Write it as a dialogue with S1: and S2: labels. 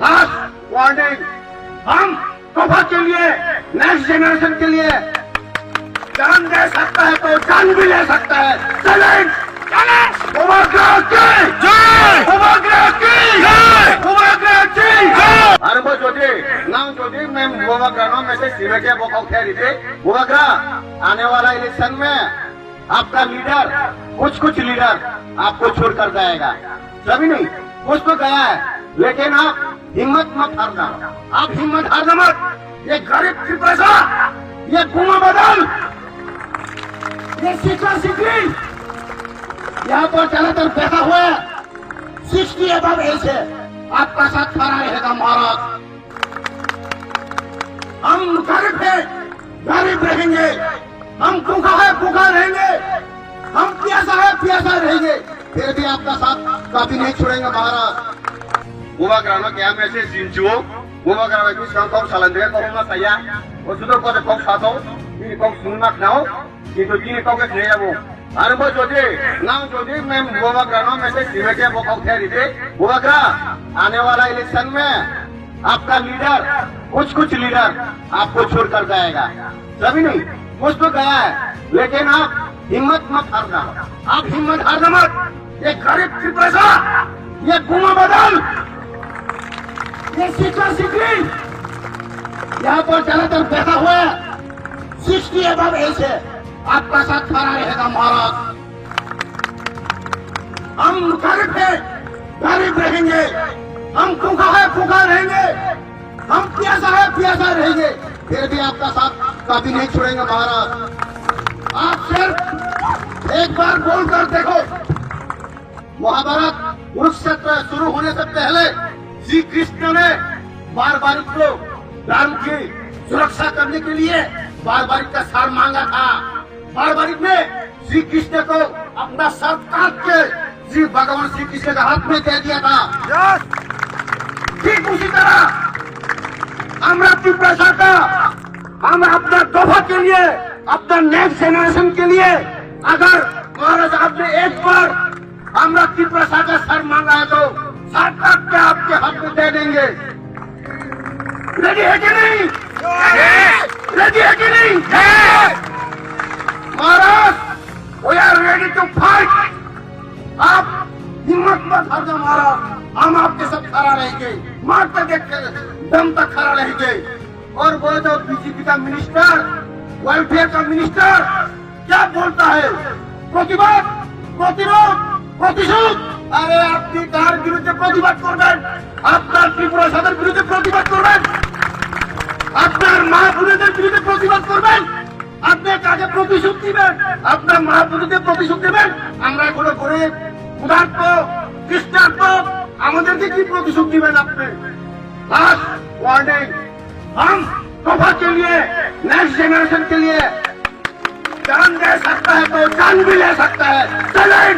S1: आज वार्निंग, हम तोहफा के लिए, नेक्स्ट जनरेशन के लिए जान दे सकता है तो जान भी ले सकता है। चलें आने वाला इलेक्शन में आपका लीडर, कुछ लीडर आपको छोड़कर जाएगा, सभी नहीं, कुछ तो गया है, लेकिन आप हिम्मत मत हारना, आप हिम्मत हारना मत। ये गरीब की पैसा, ये गुमा बदल, ये शिक्षा सिकरी यहाँ पर ज्यादातर बैठा हुआ है 60 अबव एज है, आपका साथ खड़ा रहेगा महाराज। हम गरीब है, गरीब रहेंगे, हम भूखा है, भूखा रहेंगे, हम प्यासा है, प्यासा रहेंगे, फिर भी आपका साथ कभी नहीं छोड़ेंगे महाराज। Gua kerana kaya mesej sinju, gua kerana itu sekarang kau salan dia kau rumah saya, kau sudah kau dah kau satu, ini kau sunak nau, itu ini kau ke sini ya bu. Anu bos jadi, nang jadi mem gua kerana mesej sini kaya kau kaya itu, gua kerana आने वाला election में आपका leader, कुछ leader आपको छोड़कर जाएगा, सभी नहीं, कुछ तो गया है, लेकिन आप हिम्मत मत हारना, आप हिम्मत हारना मत। ये गरीब की पैसा, ये गुमा बदल, ये शिक्षा सिकरी यहाँ पर ज्यादातर बैठा हुआ है 60 अबव एज है, आपका साथ खड़ा रहेगा महाराज। हम गरीब है, गरीब रहेंगे, हम भूखा है, भूखा रहेंगे, हम प्यासा है, प्यासा रहेंगे, फिर भी आपका साथ कभी नहीं छोड़ेंगे महाराज। आप सिर्फ एक बार बोलकर देखो, महाभारत कुरुक्षेत्र शुरू होने से पहले श्री कृष्ण ने बारबारिक को धर्म की सुरक्षा करने के लिए बारबारिक का सर मांगा था। बारबारिक ने श्री कृष्ण को अपना सर काट के श्री भगवान श्री कृष्ण के हाथ में दे दिया था। ठीक उसी तरह हम त्रिपुरा का, हम अपना तोहफा के लिए, अपना नेक्स्ट जनरेशन के लिए, अगर महाराज आपने एक बार हमरा त्रिपुरा का सर मांगा है तो साथ के आपके हाथ में दे देंगे। रेडी है कि नहीं? रेडी है कि नहीं? महाराज, we are ready to fight. आप हिम्मत मत हारना महाराज, हम आपके साथ खड़ा रहेंगे, मार तक देख दम तक खड़ा रहेंगे। और वो जो बीजेपी का मिनिस्टर, वेलफेयर का मिनिस्टर क्या बोलता है? प्रतिवाद, प्रतिरोध, प्रतिशोध। अरे আপনি কার বিরুদ্ধে প্রতিবাদ করবেন? আপনার ত্রিপুরা সরকারের বিরুদ্ধে প্রতিবাদ করবেন? আপনার মা বোনদের বিরুদ্ধে প্রতিবাদ করবেন? আপনি কাকে প্রতিশোধ দিবেন? আপনার মা বোনদের প্রতিশোধ দেবেন? আমরা কোনো গরিব, ক্ষুধার্ত, তৃষ্ণার্ত, আমাদেরকে কি প্রতিশোধ দিবেন আপনি? लास्ट वार्निंग, हम तोहफा के लिए, नेक्स्ट जनरेशन के लिए जान दे सकता है तो जान भी ले सकता है। चलें